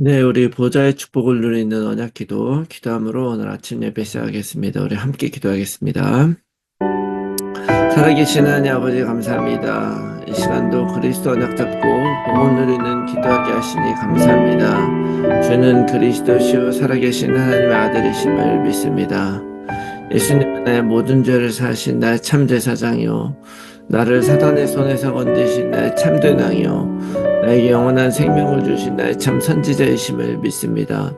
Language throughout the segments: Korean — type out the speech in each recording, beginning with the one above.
네, 우리 보좌의 축복을 누리는 언약 기도함으로 오늘 아침 예배 시작하겠습니다. 우리 함께 기도하겠습니다. 살아계신 하나님 아버지 감사합니다. 이 시간도 그리스도 언약 잡고 복을 누리는 기도하게 하시니 감사합니다. 주는 그리스도시요 살아계신 하나님의 아들이심을 믿습니다. 예수님은 나의 모든 죄를 사하신 나의 참 제사장이요 나를 사단의 손에서 건지신 나의 참된 왕이요 나에게 영원한 생명을 주신 나의 참 선지자이심을 믿습니다.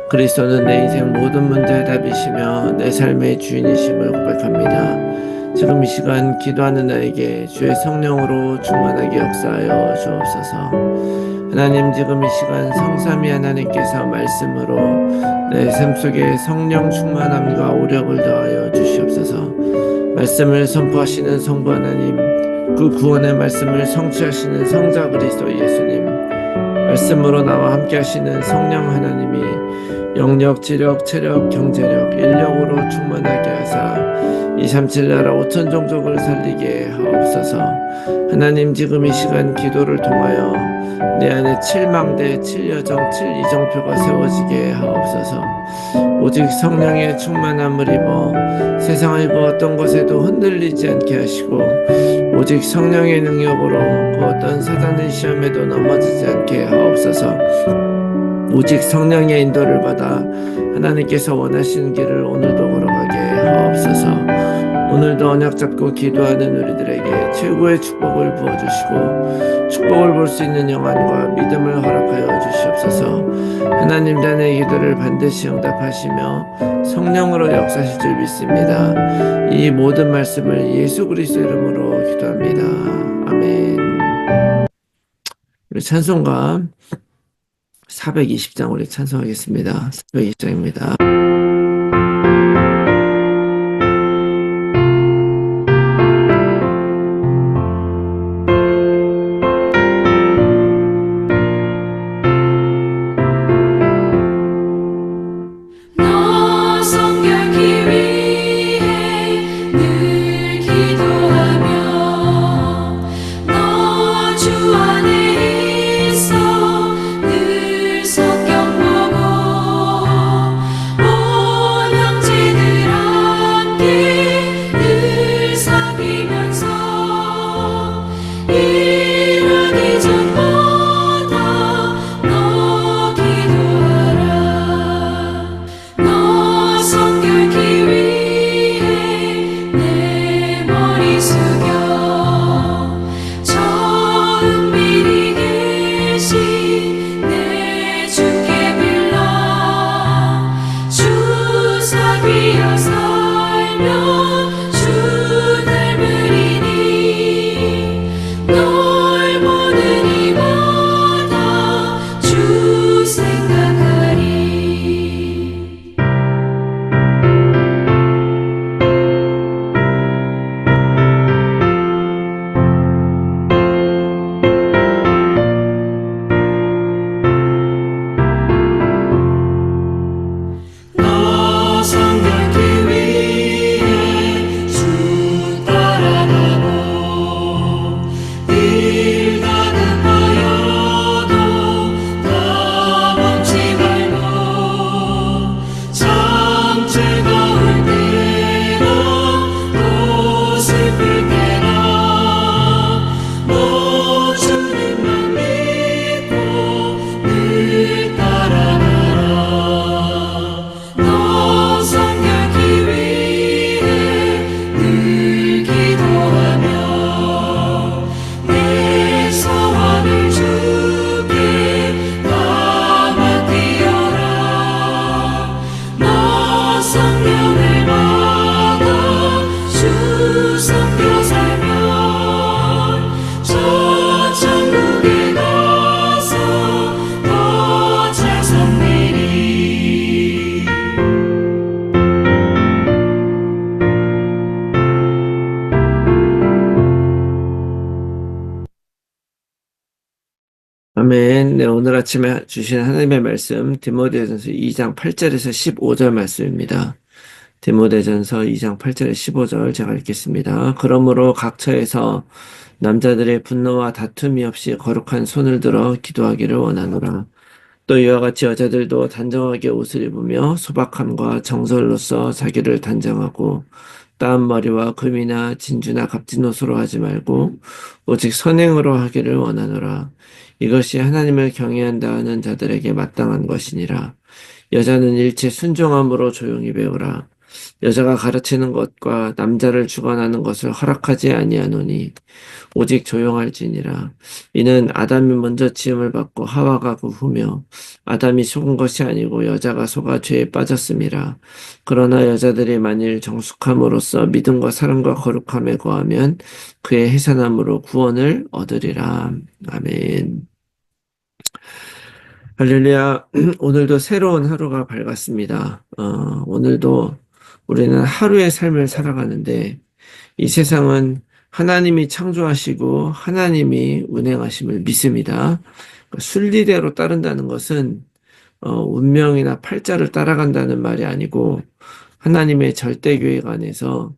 그리스도는 내 인생 모든 문제의 답이시며 내 삶의 주인이심을 고백합니다. 지금 이 시간 기도하는 나에게 주의 성령으로 충만하게 역사하여 주옵소서. 하나님, 지금 이 시간 성삼위 하나님께서 말씀으로 내 삶 속에 성령 충만함과 오력을 더하여 주시옵소서. 말씀을 선포하시는 성부 하나님, 그 구원의 말씀을 성취하시는 성자 그리스도 예수님, 말씀으로 나와 함께 하시는 성령 하나님이 영력, 지력, 체력, 경제력, 인력으로 충만하게 하사 237 나라 5천 종족을 살리게 하옵소서. 하나님, 지금 이 시간 기도를 통하여 내 안에 7망대, 7여정, 7이정표가 세워지게 하옵소서. 오직 성령의 충만함을 입어 세상의 그 어떤 것에도 흔들리지 않게 하시고 오직 성령의 능력으로 그 어떤 사단의 시험에도 넘어지지 않게 하옵소서. 오직 성령의 인도를 받아 하나님께서 원하시는 길을 오늘도 걸어가게 하옵소서. 오늘도 언약 잡고 기도하는 우리들에게 최고의 축복을 부어주시고 축복을 볼 수 있는 영안과 믿음을 허락하여 주시옵소서. 하나님, 자의 기도를 반드시 응답하시며 성령으로 역사하실 줄 믿습니다. 이 모든 말씀을 예수 그리스도 이름으로 기도합니다. 아멘. 우리 찬송가 420장 우리 찬송하겠습니다. 420장입니다. 아멘. 네, 오늘 아침에 주신 하나님의 말씀 디모데전서 2장 8절에서 15절 말씀입니다. 디모데전서 2장 8절에서 15절 제가 읽겠습니다. 그러므로 각 처에서 남자들의 분노와 다툼이 없이 거룩한 손을 들어 기도하기를 원하노라. 또 이와 같이 여자들도 단정하게 옷을 입으며 소박함과 정설로서 자기를 단정하고 따은 머리와 금이나 진주나 값진 옷으로 하지 말고 오직 선행으로 하기를 원하노라. 이것이 하나님을 경외한다 하는 자들에게 마땅한 것이니라. 여자는 일체 순종함으로 조용히 배우라. 여자가 가르치는 것과 남자를 주관하는 것을 허락하지 아니하노니 오직 조용할지니라. 이는 아담이 먼저 지음을 받고 하와가 그 후며 아담이 속은 것이 아니고 여자가 속아 죄에 빠졌음이라. 그러나 여자들이 만일 정숙함으로써 믿음과 사랑과 거룩함에 거하면 그의 해산함으로 구원을 얻으리라. 아멘. 할렐루야. 오늘도 새로운 하루가 밝았습니다. 오늘도 우리는 하루의 삶을 살아가는데 이 세상은 하나님이 창조하시고 하나님이 운행하심을 믿습니다. 그러니까 순리대로 따른다는 것은 운명이나 팔자를 따라간다는 말이 아니고 하나님의 절대 계획 안에서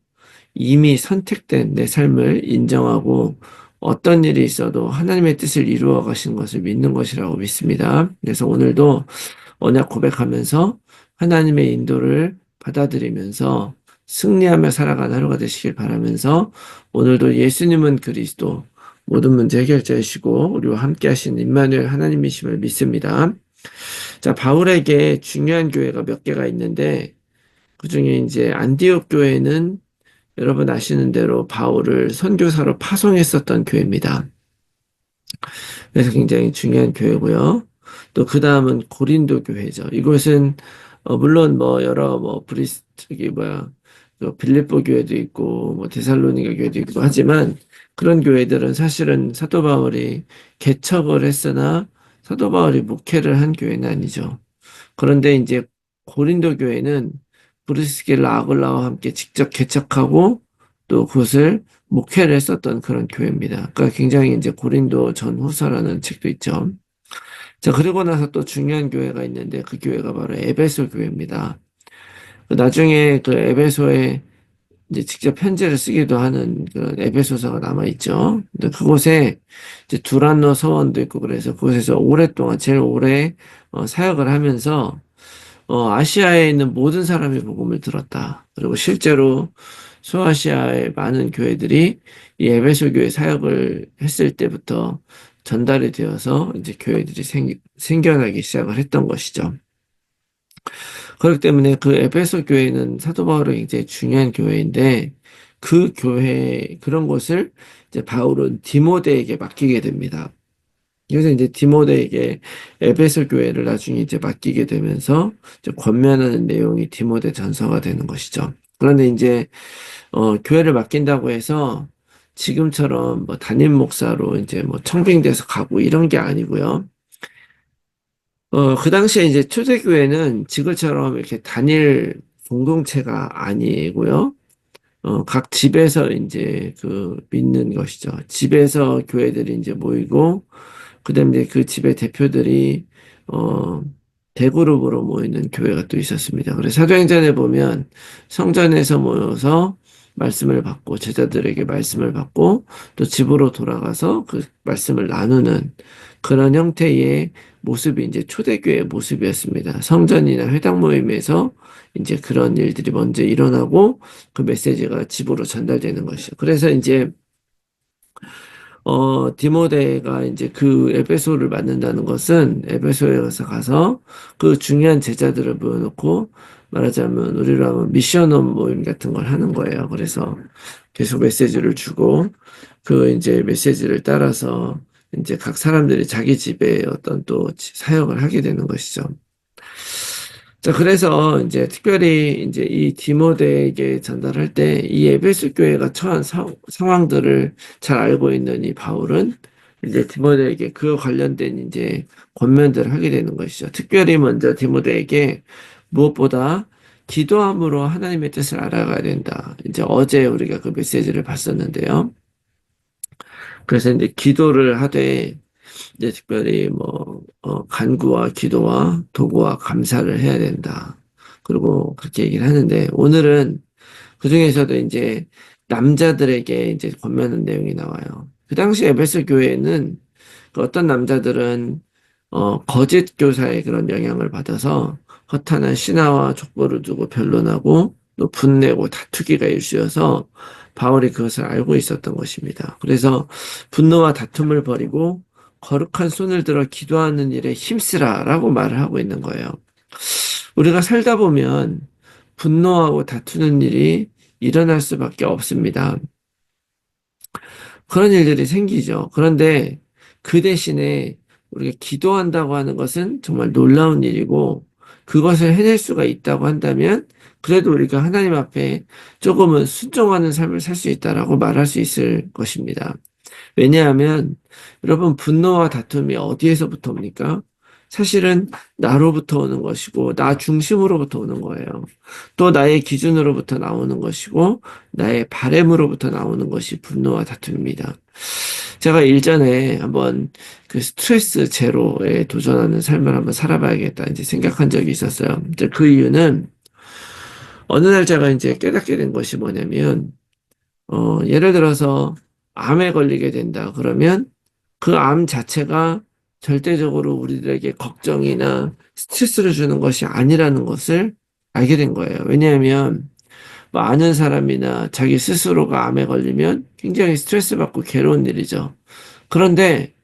이미 선택된 내 삶을 인정하고 어떤 일이 있어도 하나님의 뜻을 이루어 가신 것을 믿는 것이라고 믿습니다. 그래서 오늘도 언약 고백하면서 하나님의 인도를 받아들이면서 승리하며 살아가는 하루가 되시길 바라면서 오늘도 예수님은 그리스도 모든 문제 해결자이시고 우리와 함께 하신 임마누엘 하나님이심을 믿습니다. 자, 바울에게 중요한 교회가 몇 개가 있는데 그중에 이제 안디옥 교회는 여러분 아시는 대로 바울을 선교사로 파송했었던 교회입니다. 그래서 굉장히 중요한 교회고요. 또 그 다음은 고린도 교회죠. 이곳은 물론 뭐 여러 뭐 저기 뭐야 빌립보 교회도 있고 뭐 데살로니가 교회도 있고 하지만 그런 교회들은 사실은 사도 바울이 개척을 했으나 사도 바울이 목회를 한 교회는 아니죠. 그런데 이제 고린도 교회는 브리스길라 아굴라와 함께 직접 개척하고 또 그것을 목회를 했었던 그런 교회입니다. 그러니까 굉장히 이제 고린도 전후서라는 책도 있죠. 자, 그리고 나서 또 중요한 교회가 있는데 그 교회가 바로 에베소 교회입니다. 나중에 그 에베소에 이제 직접 편지를 쓰기도 하는 그런 에베소서가 남아있죠. 근데 그곳에 이제 두란노 서원도 있고 그래서 그곳에서 오랫동안 제일 오래 사역을 하면서 아시아에 있는 모든 사람이 복음을 들었다. 그리고 실제로 소아시아의 많은 교회들이 이 에베소 교회 사역을 했을 때부터 전달이 되어서 이제 교회들이 생겨나기 시작을 했던 것이죠. 그렇기 때문에 그 에베소 교회는 사도 바울의 굉장히 중요한 교회인데 그 교회 그런 것을 이제 바울은 디모데에게 맡기게 됩니다. 그래서 이제 디모데에게 에베소 교회를 나중에 이제 맡기게 되면서 이제 권면하는 내용이 디모데 전서가 되는 것이죠. 그런데 이제 교회를 맡긴다고 해서 지금처럼 뭐 담임 목사로 이제 뭐 청빙돼서 가고 이런 게 아니고요. 그 당시에 이제 초대교회는 지금처럼 이렇게 단일 공동체가 아니고요. 각 집에서 이제 그 믿는 것이죠. 집에서 교회들이 이제 모이고, 그 다음에 그 집의 대표들이, 어, 대그룹으로 모이는 교회가 또 있었습니다. 그래서 사도행전에 보면 성전에서 모여서 말씀을 받고, 제자들에게 말씀을 받고, 또 집으로 돌아가서 그 말씀을 나누는 그런 형태의 모습이 이제 초대교회의 모습이었습니다. 성전이나 회당 모임에서 이제 그런 일들이 먼저 일어나고, 그 메시지가 집으로 전달되는 것이죠. 그래서 이제 디모데가 이제 그 에베소를 맡는다는 것은 에베소에 가서 그 중요한 제자들을 모여놓고 말하자면 우리로 하면 미션홈 모임 같은 걸 하는 거예요. 그래서 계속 메시지를 주고 그 이제 메시지를 따라서 이제 각 사람들이 자기 집에 어떤 또 사역을 하게 되는 것이죠. 자, 그래서 이제 특별히 이제 이 디모데에게 전달할 때 이 에베소 교회가 처한 상황들을 잘 알고 있는 이 바울은 이제 디모데에게 그 관련된 이제 권면들을 하게 되는 것이죠. 특별히 먼저 디모데에게 무엇보다 기도함으로 하나님의 뜻을 알아가야 된다. 이제 어제 우리가 그 메시지를 봤었는데요. 그래서 이제 기도를 하되 이제 특별히 뭐 간구와 기도와 도구와 감사를 해야 된다. 그리고 그렇게 얘기를 하는데 오늘은 그 중에서도 이제 남자들에게 이제 권면하는 내용이 나와요. 그 당시 에베소 교회에는 그 어떤 남자들은 거짓 교사의 그런 영향을 받아서 허탄한 신하와 족보를 두고 변론하고 또 분내고 다투기가 일쑤여서 바울이 그것을 알고 있었던 것입니다. 그래서 분노와 다툼을 버리고 거룩한 손을 들어 기도하는 일에 힘쓰라라고 말을 하고 있는 거예요. 우리가 살다 보면 분노하고 다투는 일이 일어날 수밖에 없습니다. 그런 일들이 생기죠. 그런데 그 대신에 우리가 기도한다고 하는 것은 정말 놀라운 일이고 그것을 해낼 수가 있다고 한다면 그래도 우리가 하나님 앞에 조금은 순종하는 삶을 살 수 있다라고 말할 수 있을 것입니다. 왜냐하면 여러분 분노와 다툼이 어디에서부터 옵니까? 사실은 나로부터 오는 것이고 나 중심으로부터 오는 거예요. 또 나의 기준으로부터 나오는 것이고 나의 바램으로부터 나오는 것이 분노와 다툼입니다. 제가 일전에 한번 그 스트레스 제로에 도전하는 삶을 한번 살아봐야겠다 이제 생각한 적이 있었어요. 이제 그 이유는 어느 날 제가 이제 깨닫게 된 것이 뭐냐면 예를 들어서 암에 걸리게 된다. 그러면 그 암 자체가 절대적으로 우리들에게 걱정이나 스트레스를 주는 것이 아니라는 것을 알게 된 거예요. 왜냐하면 뭐 아는 사람이나 자기 스스로가 암에 걸리면 굉장히 스트레스 받고 괴로운 일이죠. 그런데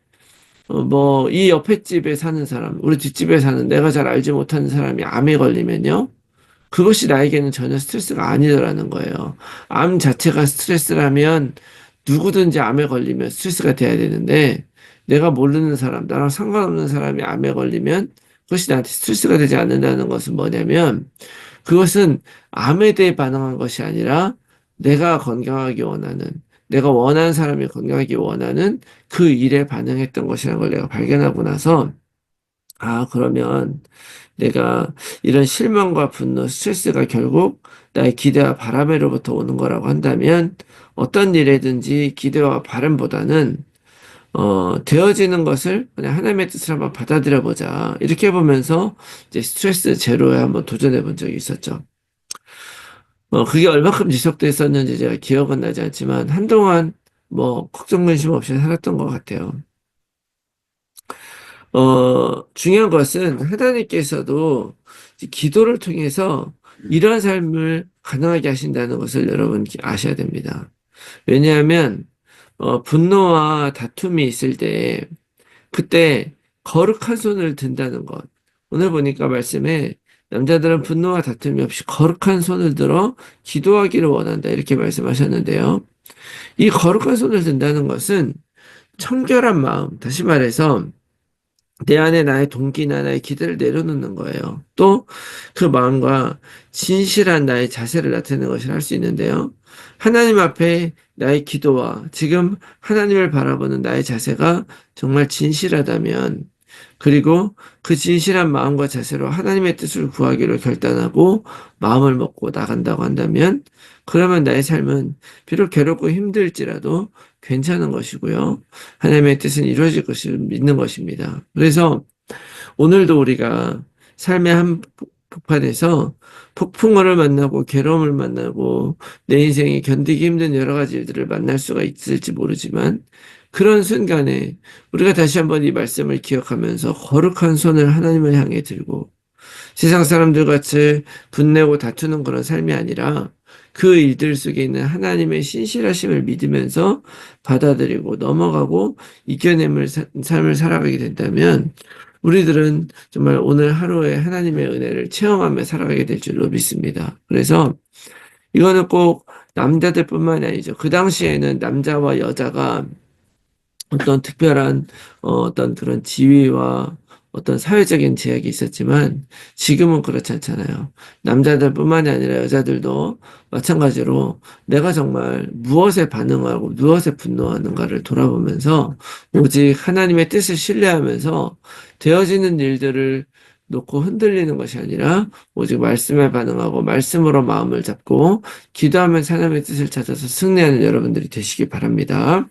뭐 이 옆에 집에 사는 사람, 우리 뒷집에 사는 내가 잘 알지 못하는 사람이 암에 걸리면요. 그것이 나에게는 전혀 스트레스가 아니더라는 거예요. 암 자체가 스트레스라면 누구든지 암에 걸리면 스트레스가 돼야 되는데 내가 모르는 사람, 나랑 상관없는 사람이 암에 걸리면 그것이 나한테 스트레스가 되지 않는다는 것은 뭐냐면 그것은 암에 대해 반응한 것이 아니라 내가 건강하기 원하는, 내가 원하는 사람이 건강하기 원하는 그 일에 반응했던 것이라는 걸 내가 발견하고 나서 아, 그러면 내가 이런 실망과 분노, 스트레스가 결국 나의 기대와 바람으로부터 오는 거라고 한다면 어떤 일에든지 기대와 바람보다는 되어지는 것을 그냥 하나님의 뜻을 한번 받아들여 보자. 이렇게 해보면서 이제 스트레스 제로에 한번 도전해 본 적이 있었죠. 그게 얼마큼 지속됐었는지 제가 기억은 나지 않지만 한동안 뭐 걱정 근심 없이 살았던 것 같아요. 중요한 것은 하나님께서도 기도를 통해서 이러한 삶을 가능하게 하신다는 것을 여러분 아셔야 됩니다. 왜냐하면, 분노와 다툼이 있을 때, 그때 거룩한 손을 든다는 것. 오늘 보니까 말씀에 남자들은 분노와 다툼이 없이 거룩한 손을 들어 기도하기를 원한다. 이렇게 말씀하셨는데요. 이 거룩한 손을 든다는 것은 청결한 마음, 다시 말해서 내 안에 나의 동기나 나의 기대를 내려놓는 거예요. 또 그 마음과 진실한 나의 자세를 나타내는 것을 할 수 있는데요. 하나님 앞에 나의 기도와 지금 하나님을 바라보는 나의 자세가 정말 진실하다면 그리고 그 진실한 마음과 자세로 하나님의 뜻을 구하기로 결단하고 마음을 먹고 나간다고 한다면 그러면 나의 삶은 비록 괴롭고 힘들지라도 괜찮은 것이고요. 하나님의 뜻은 이루어질 것을 믿는 것입니다. 그래서 오늘도 우리가 삶의 한복판에서 폭풍을 만나고 괴로움을 만나고 내 인생에 견디기 힘든 여러 가지 일들을 만날 수가 있을지 모르지만 그런 순간에 우리가 다시 한번 이 말씀을 기억하면서 거룩한 손을 하나님을 향해 들고 세상 사람들 같이 분내고 다투는 그런 삶이 아니라 그 일들 속에 있는 하나님의 신실하심을 믿으면서 받아들이고 넘어가고 이겨내는 삶을 살아가게 된다면 우리들은 정말 오늘 하루에 하나님의 은혜를 체험하며 살아가게 될 줄로 믿습니다. 그래서 이거는 꼭 남자들뿐만이 아니죠. 그 당시에는 남자와 여자가 어떤 특별한 어떤 그런 지위와 어떤 사회적인 제약이 있었지만 지금은 그렇지 않잖아요. 남자들뿐만이 아니라 여자들도 마찬가지로 내가 정말 무엇에 반응하고 무엇에 분노하는가를 돌아보면서 오직 하나님의 뜻을 신뢰하면서 되어지는 일들을 놓고 흔들리는 것이 아니라 오직 말씀에 반응하고 말씀으로 마음을 잡고 기도하면서 하나님의 뜻을 찾아서 승리하는 여러분들이 되시기 바랍니다.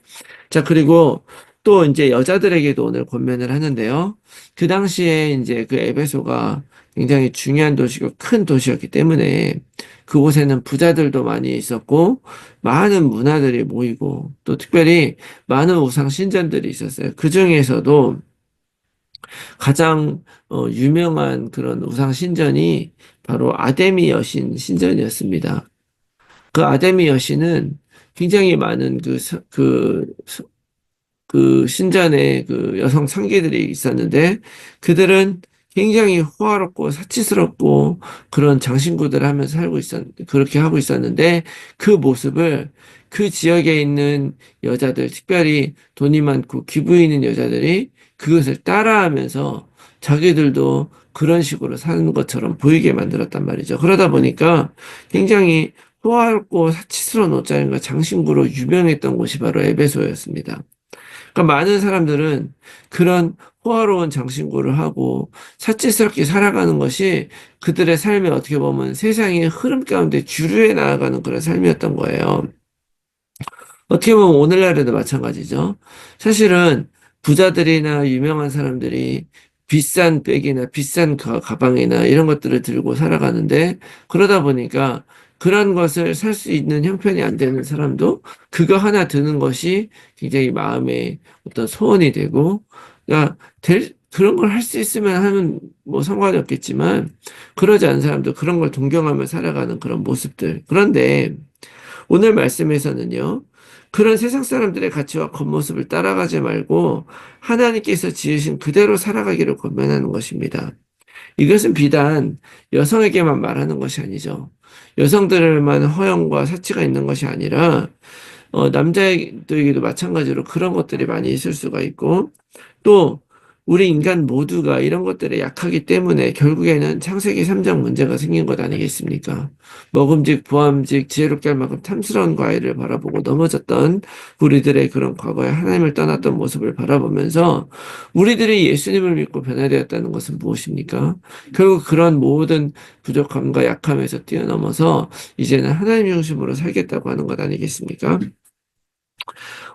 자, 그리고 또 이제 여자들에게도 오늘 권면을 하는데요. 그 당시에 이제 그 에베소가 굉장히 중요한 도시고 큰 도시였기 때문에 그곳에는 부자들도 많이 있었고 많은 문화들이 모이고 또 특별히 많은 우상 신전들이 있었어요. 그 중에서도 가장 유명한 그런 우상 신전이 바로 아데미 여신 신전이었습니다. 그 아데미 여신은 굉장히 많은 그 신전에 그 여성 상계들이 있었는데 그들은 굉장히 호화롭고 사치스럽고 그런 장신구들을 하면서 그렇게 하고 있었는데 그 모습을 그 지역에 있는 여자들, 특별히 돈이 많고 기부 있는 여자들이 그것을 따라하면서 자기들도 그런 식으로 사는 것처럼 보이게 만들었단 말이죠. 그러다 보니까 굉장히 호화롭고 사치스러운 옷자리과 장신구로 유명했던 곳이 바로 에베소였습니다. 그러니까 많은 사람들은 그런 호화로운 장신구를 하고 사치스럽게 살아가는 것이 그들의 삶에 어떻게 보면 세상의 흐름 가운데 주류에 나아가는 그런 삶이었던 거예요. 어떻게 보면 오늘날에도 마찬가지죠. 사실은 부자들이나 유명한 사람들이 비싼 백이나 비싼 가방이나 이런 것들을 들고 살아가는데 그러다 보니까 그런 것을 살 수 있는 형편이 안 되는 사람도 그거 하나 드는 것이 굉장히 마음에 어떤 소원이 되고 그런 걸 할 수 있으면 하면 뭐 상관이 없겠지만 그러지 않은 사람도 그런 걸 동경하며 살아가는 그런 모습들. 그런데 오늘 말씀에서는요, 그런 세상 사람들의 가치와 겉모습을 따라가지 말고 하나님께서 지으신 그대로 살아가기를 권면하는 것입니다. 이것은 비단 여성에게만 말하는 것이 아니죠. 여성들만 허영과 사치가 있는 것이 아니라 남자들에게도 마찬가지로 그런 것들이 많이 있을 수가 있고 또 우리 인간 모두가 이런 것들에 약하기 때문에 결국에는 창세기 3장 문제가 생긴 것 아니겠습니까? 먹음직 보암직 지혜롭게 할 만큼 탐스러운 과일을 바라보고 넘어졌던 우리들의 그런 과거에 하나님을 떠났던 모습을 바라보면서 우리들이 예수님을 믿고 변화되었다는 것은 무엇입니까? 결국 그런 모든 부족함과 약함에서 뛰어넘어서 이제는 하나님 중심으로 살겠다고 하는 것 아니겠습니까?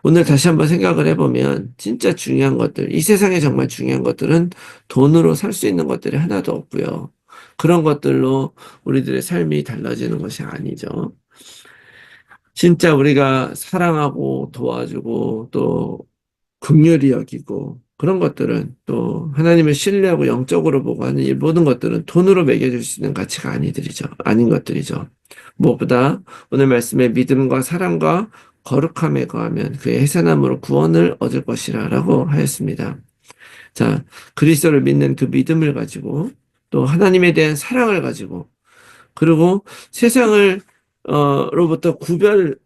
오늘 다시 한번 생각을 해보면 진짜 중요한 것들, 이 세상에 정말 중요한 것들은 돈으로 살 수 있는 것들이 하나도 없고요. 그런 것들로 우리들의 삶이 달라지는 것이 아니죠. 진짜 우리가 사랑하고 도와주고 또 긍휼히 여기고 그런 것들은 또 하나님을 신뢰하고 영적으로 보고 하는 이 모든 것들은 돈으로 매겨줄 수 있는 가치가 아닌 것들이죠. 무엇보다 오늘 말씀에 믿음과 사랑과 거룩함에 거하면 그의 해산함으로 구원을 얻을 것이라 라고 하였습니다. 자, 그리스도를 믿는 그 믿음을 가지고 또 하나님에 대한 사랑을 가지고 그리고 세상을 로부터 구별을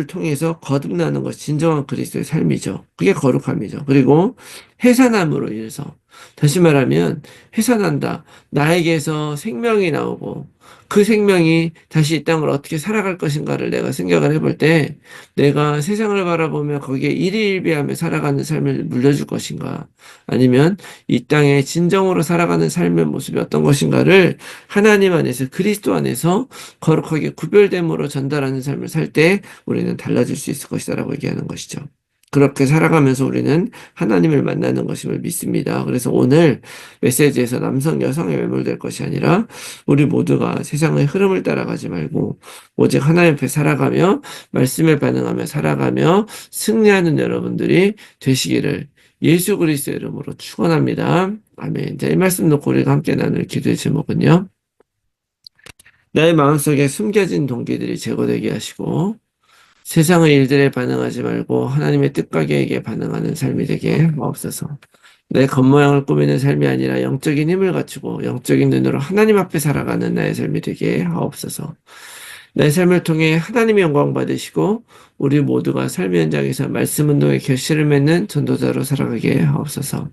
통해서 거듭나는 것이 진정한 그리스도의 삶이죠. 그게 거룩함이죠. 그리고 해산함으로 인해서 다시 말하면 해산한다. 나에게서 생명이 나오고 그 생명이 다시 이 땅을 어떻게 살아갈 것인가를 내가 생각을 해볼 때 내가 세상을 바라보며 거기에 일희일비하며 살아가는 삶을 물려줄 것인가 아니면 이 땅에 진정으로 살아가는 삶의 모습이 어떤 것인가를 하나님 안에서 그리스도 안에서 거룩하게 구별됨으로 전달하는 삶을 살 때 우리는 달라질 수 있을 것이다라고 얘기하는 것이죠. 그렇게 살아가면서 우리는 하나님을 만나는 것임을 믿습니다. 그래서 오늘 메시지에서 남성, 여성에 매몰될 것이 아니라 우리 모두가 세상의 흐름을 따라가지 말고 오직 하나님 앞에 살아가며 말씀에 반응하며 살아가며 승리하는 여러분들이 되시기를 예수 그리스도의 이름으로 축원합니다. 아멘. 자, 이 말씀 놓고 우리가 함께 나눌 기도의 제목은요. 나의 마음속에 숨겨진 동기들이 제거되게 하시고 세상의 일들에 반응하지 말고 하나님의 뜻과 계획에 반응하는 삶이 되게 하옵소서. 내 겉모양을 꾸미는 삶이 아니라 영적인 힘을 갖추고 영적인 눈으로 하나님 앞에 살아가는 나의 삶이 되게 하옵소서. 내 삶을 통해 하나님의 영광 받으시고 우리 모두가 삶의 현장에서 말씀 운동의 결실을 맺는 전도자로 살아가게 하옵소서.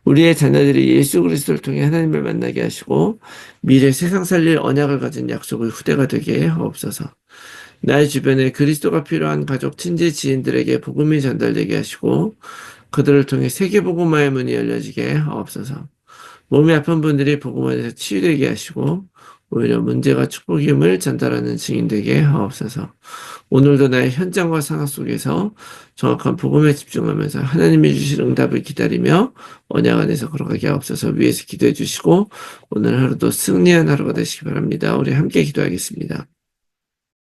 우리의 자녀들이 예수 그리스도를 통해 하나님을 만나게 하시고 미래 세상 살릴 언약을 가진 약속의 후대가 되게 하옵소서. 나의 주변에 그리스도가 필요한 가족, 친지, 지인들에게 복음이 전달되게 하시고 그들을 통해 세계복음화의 문이 열려지게 하옵소서. 몸이 아픈 분들이 복음 안에서 치유되게 하시고 오히려 문제가 축복임을 전달하는 증인 되게 하옵소서. 오늘도 나의 현장과 상황 속에서 정확한 복음에 집중하면서 하나님이 주실 응답을 기다리며 언약 안에서 걸어가게 하옵소서. 위에서 기도해 주시고 오늘 하루도 승리한 하루가 되시기 바랍니다. 우리 함께 기도하겠습니다.